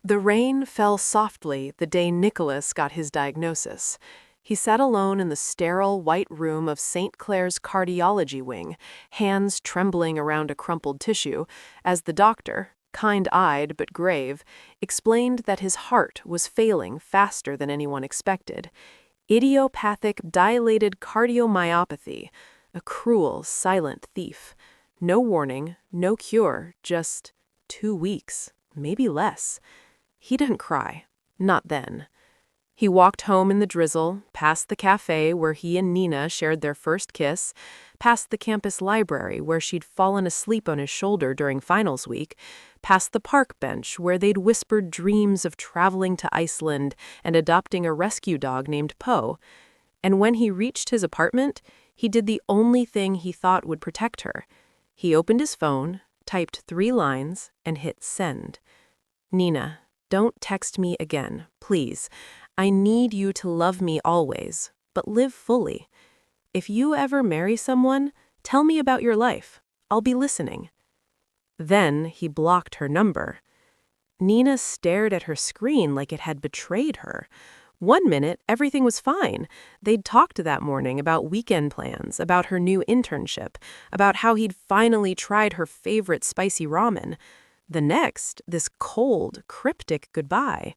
The rain fell softly the day Nicholas got his diagnosis. He sat alone in the sterile white room of St. Clair's cardiology wing, hands trembling around a crumpled tissue, as the doctor, kind-eyed but grave, explained that his heart was failing faster than anyone expected. Idiopathic dilated cardiomyopathy, a cruel, silent thief. No warning, no cure, just 2 weeks, maybe less. He didn't cry. Not then. He walked home in the drizzle, past the cafe where he and Nina shared their first kiss, past the campus library where she'd fallen asleep on his shoulder during finals week, past the park bench where they'd whispered dreams of traveling to Iceland and adopting a rescue dog named Poe. And when he reached his apartment, he did the only thing he thought would protect her. He opened his phone, typed 3 lines, and hit send. "Nina, don't text me again, please. I need you to love me always, but live fully. If you ever marry someone, tell me about your life. I'll be listening." Then he blocked her number. Nina stared at her screen like it had betrayed her. 1 minute, everything was fine. They'd talked that morning about weekend plans, about her new internship, about how he'd finally tried her favorite spicy ramen. The next, this cold, cryptic goodbye.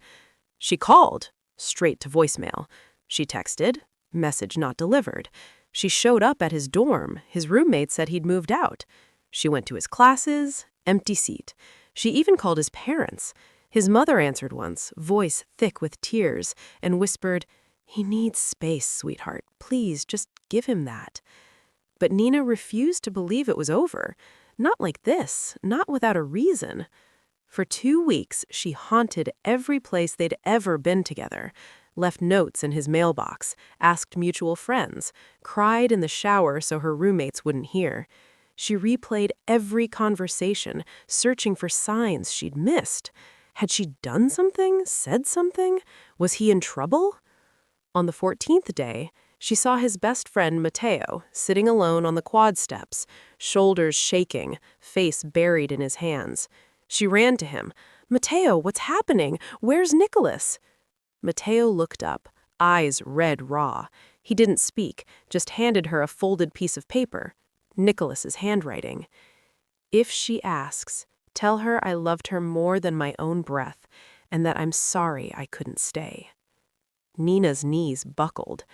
She called, straight to voicemail. She texted, message not delivered. She showed up at his dorm. His roommate said he'd moved out. She went to his classes, empty seat. She even called his parents. His mother answered once, voice thick with tears, and whispered, "He needs space, sweetheart. Please, just give him that." But Nina refused to believe it was over. Not like this, not without a reason. For 2 weeks, she haunted every place they'd ever been together, left notes in his mailbox, asked mutual friends, cried in the shower so her roommates wouldn't hear. She replayed every conversation, searching for signs she'd missed. Had she done something, said something? Was he in trouble? On the 14th day, she saw his best friend Matteo sitting alone on the quad steps, shoulders shaking, face buried in his hands. She ran to him. "Matteo, what's happening? Where's Nicholas?" Matteo looked up, eyes red raw. He didn't speak, just handed her a folded piece of paper. Nicholas's handwriting. "If she asks, tell her I loved her more than my own breath, and that I'm sorry I couldn't stay." Nina's knees buckled.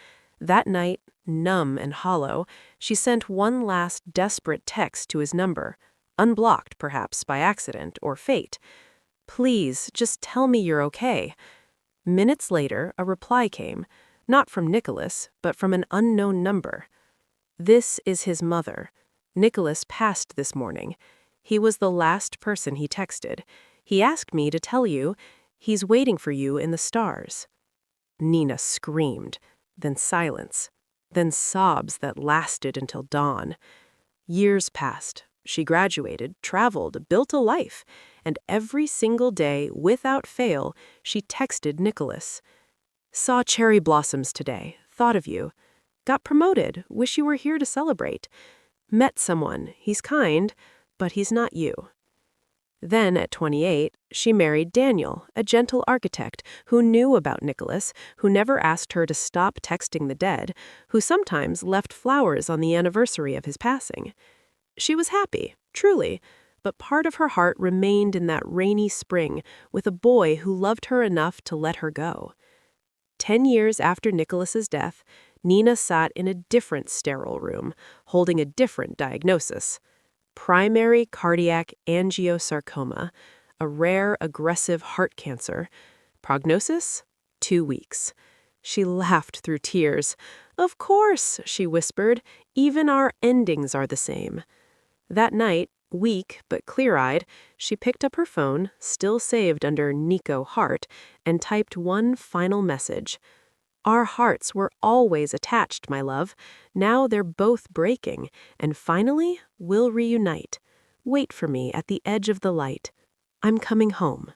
That night, numb and hollow, she sent one last desperate text to his number, unblocked perhaps by accident or fate. "Please, just tell me you're okay." Minutes later, a reply came, not from Nicholas, but from an unknown number. "This is his mother. Nicholas passed this morning. He was the last person he texted. He asked me to tell you he's waiting for you in the stars." Nina screamed, then silence, then sobs that lasted until dawn. Years passed. She graduated, traveled, built a life, and every single day, without fail, she texted Nicholas. "Saw cherry blossoms today. Thought of you. Got promoted. Wish you were here to celebrate. Met someone. He's kind, but he's not you." Then, at 28, she married Daniel, a gentle architect who knew about Nicholas, who never asked her to stop texting the dead, who sometimes left flowers on the anniversary of his passing. She was happy, truly, but part of her heart remained in that rainy spring with a boy who loved her enough to let her go. 10 years after Nicholas's death, Nina sat in a different sterile room, holding a different diagnosis. Primary cardiac angiosarcoma, a rare aggressive heart cancer. Prognosis? 2 weeks. She laughed through tears. "Of course," she whispered, "even our endings are the same." That night, weak but clear-eyed, she picked up her phone, still saved under Nico Heart, and typed one final message. "Our hearts were always attached, my love. Now they're both breaking, and finally, we'll reunite. Wait for me at the edge of the light. I'm coming home."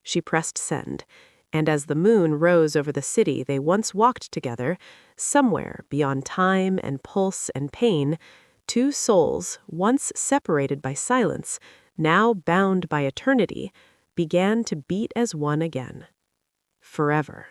She pressed send, and as the moon rose over the city they once walked together, somewhere beyond time and pulse and pain, 2 souls, once separated by silence, now bound by eternity, began to beat as one again. Forever.